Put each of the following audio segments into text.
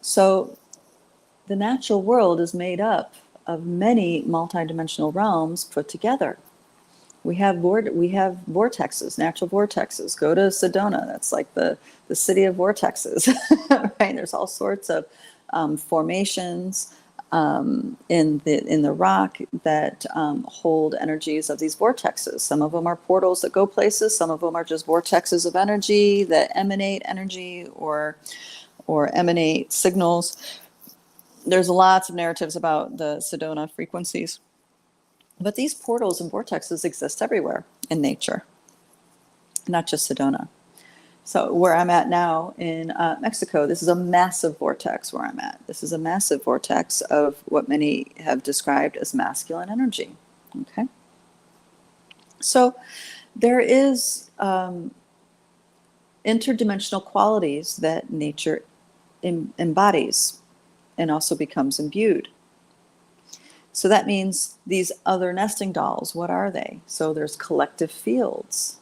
So the natural world is made up of many multidimensional realms put together. We have vortexes, natural vortexes. Go to Sedona. That's like the city of vortexes, right? There's all sorts of formations in the rock that hold energies of these vortexes. Some of them are portals that go places. Some of them are just vortexes of energy that emanate energy or emanate signals. There's lots of narratives about the Sedona frequencies. But these portals and vortexes exist everywhere in nature, not just Sedona. So where I'm at now in Mexico, this is a massive vortex where I'm at. This is a massive vortex of what many have described as masculine energy. Okay. So there is interdimensional qualities that nature embodies and also becomes imbued. So that means these other nesting dolls, what are they? So there's collective fields,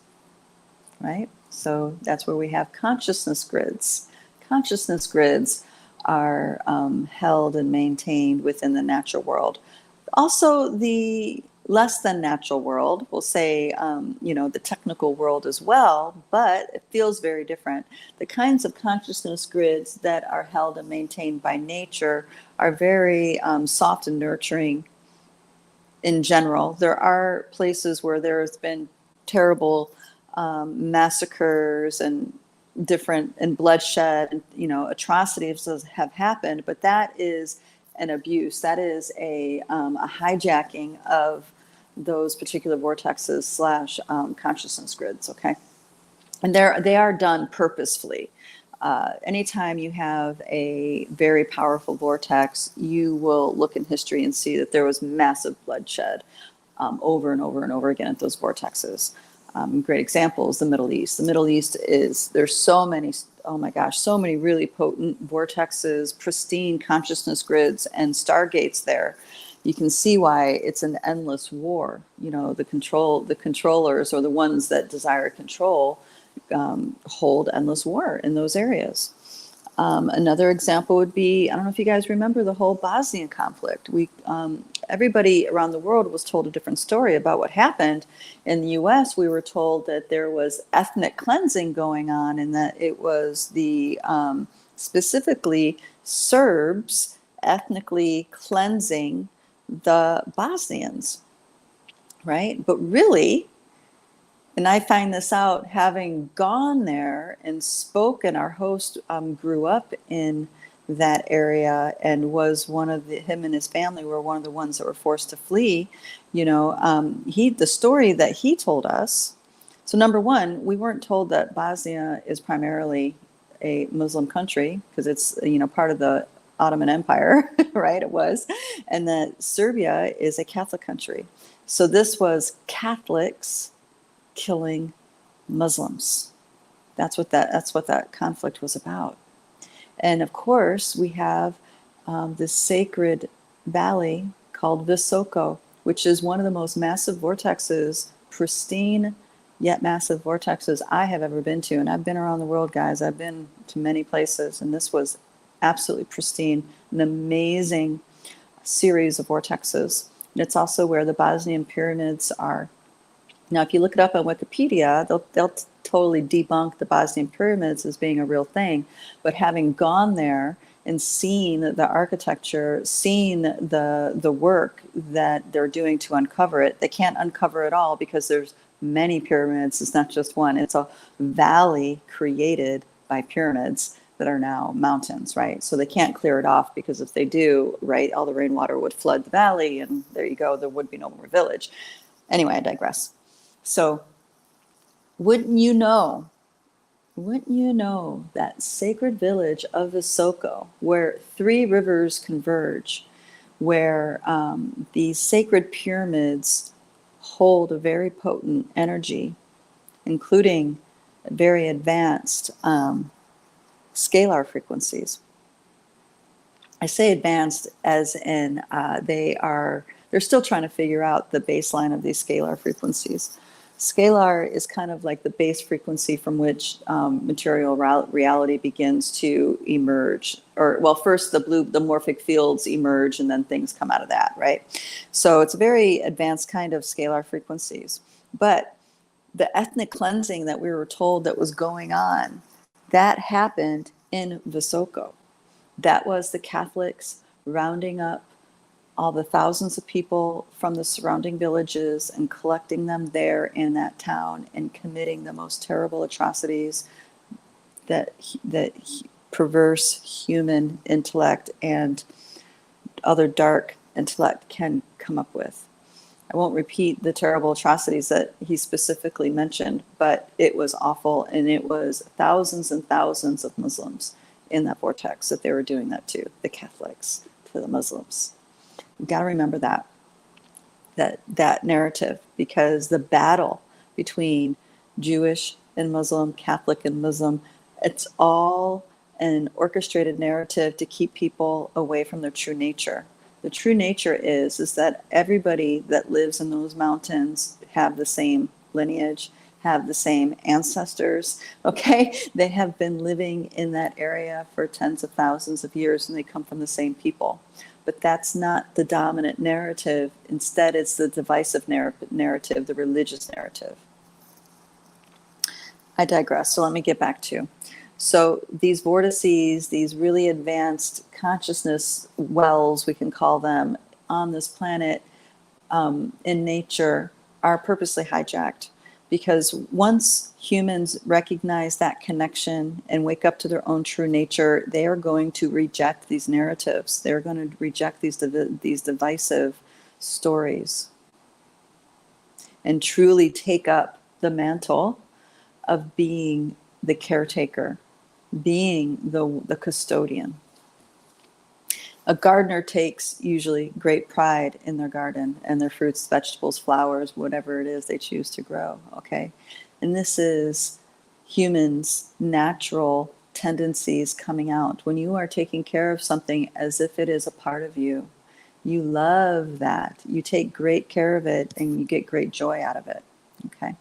right? So that's where we have consciousness grids. Consciousness grids are held and maintained within the natural world. Also, the less than natural world, we'll say, the technical world as well, but it feels very different. The kinds of consciousness grids that are held and maintained by nature are very soft and nurturing in general. There are places where there's been terrible massacres and bloodshed and atrocities have happened, but that is an abuse. That is a hijacking of those particular vortexes / consciousness grids. Okay, and they are done purposefully. Anytime you have a very powerful vortex, you will look in history and see that there was massive bloodshed over and over and over again at those vortexes. Great examples, the Middle East. The Middle East there's so many, oh my gosh, so many really potent vortexes, pristine consciousness grids, and stargates there. You can see why it's an endless war. The controllers, or the ones that desire control, hold endless war in those areas. Another example would be, I don't know if you guys remember the whole Bosnia conflict. Everybody around the world was told a different story about what happened. In the U.S., we were told that there was ethnic cleansing going on, and that it was the specifically Serbs ethnically cleansing the Bosnians, right? But really, and I find this out having gone there and spoken. Our host grew up in that area and was him and his family were one of the ones that were forced to flee. The story that he told us. So number one, we weren't told that Bosnia is primarily a Muslim country, because it's part of the Ottoman Empire, right? It was, and that Serbia is a Catholic country. So this was Catholics killing Muslims. That's what that conflict was about. And of course, we have this sacred valley called Visoko, which is one of the most massive vortexes, pristine yet massive vortexes I have ever been to. And I've been around the world, guys. I've been to many places, and this was absolutely pristine, an amazing series of vortexes. And it's also where the Bosnian pyramids are. Now, if you look it up on Wikipedia, they'll totally debunk the Bosnian pyramids as being a real thing. But having gone there and seen the architecture, seen the work that they're doing to uncover it, they can't uncover it all because there's many pyramids. It's not just one. It's a valley created by pyramids that are now mountains, right? So they can't clear it off, because if they do, right, all the rainwater would flood the valley, and there you go, there would be no more village. Anyway, I digress. So wouldn't you know that sacred village of Visoko, where 3 rivers converge, where these sacred pyramids hold a very potent energy, including very advanced scalar frequencies. I say advanced as in they're still trying to figure out the baseline of these scalar frequencies. Scalar is kind of like the base frequency from which material reality begins to emerge. Or, well, first the morphic fields emerge and then things come out of that, right? So it's a very advanced kind of scalar frequencies. But the ethnic cleansing that we were told that was going on, that happened in Visoko. That was the Catholics rounding up all the thousands of people from the surrounding villages and collecting them there in that town and committing the most terrible atrocities that perverse human intellect and other dark intellect can come up with. I won't repeat the terrible atrocities that he specifically mentioned, but it was awful, and it was thousands and thousands of Muslims in that vortex that they were doing that to, the Catholics, to the Muslims. You've got to remember that narrative, because the battle between Jewish and Muslim, Catholic and Muslim, it's all an orchestrated narrative to keep people away from their true nature. The true nature is that everybody that lives in those mountains have the same lineage, have the same ancestors, okay? They have been living in that area for tens of thousands of years, and they come from the same people. But that's not the dominant narrative. Instead, it's the divisive narrative, the religious narrative. I digress, so let me get back to. So these vortices, these really advanced consciousness wells, we can call them, on this planet, in nature, are purposely hijacked. Because once humans recognize that connection and wake up to their own true nature, they are going to reject these narratives. They're going to reject these divisive stories and truly take up the mantle of being the caretaker, being the custodian. A gardener takes usually great pride in their garden and their fruits, vegetables, flowers, whatever it is they choose to grow, okay? And this is humans' natural tendencies coming out. When you are taking care of something as if it is a part of you, you love that. You take great care of it and you get great joy out of it, okay?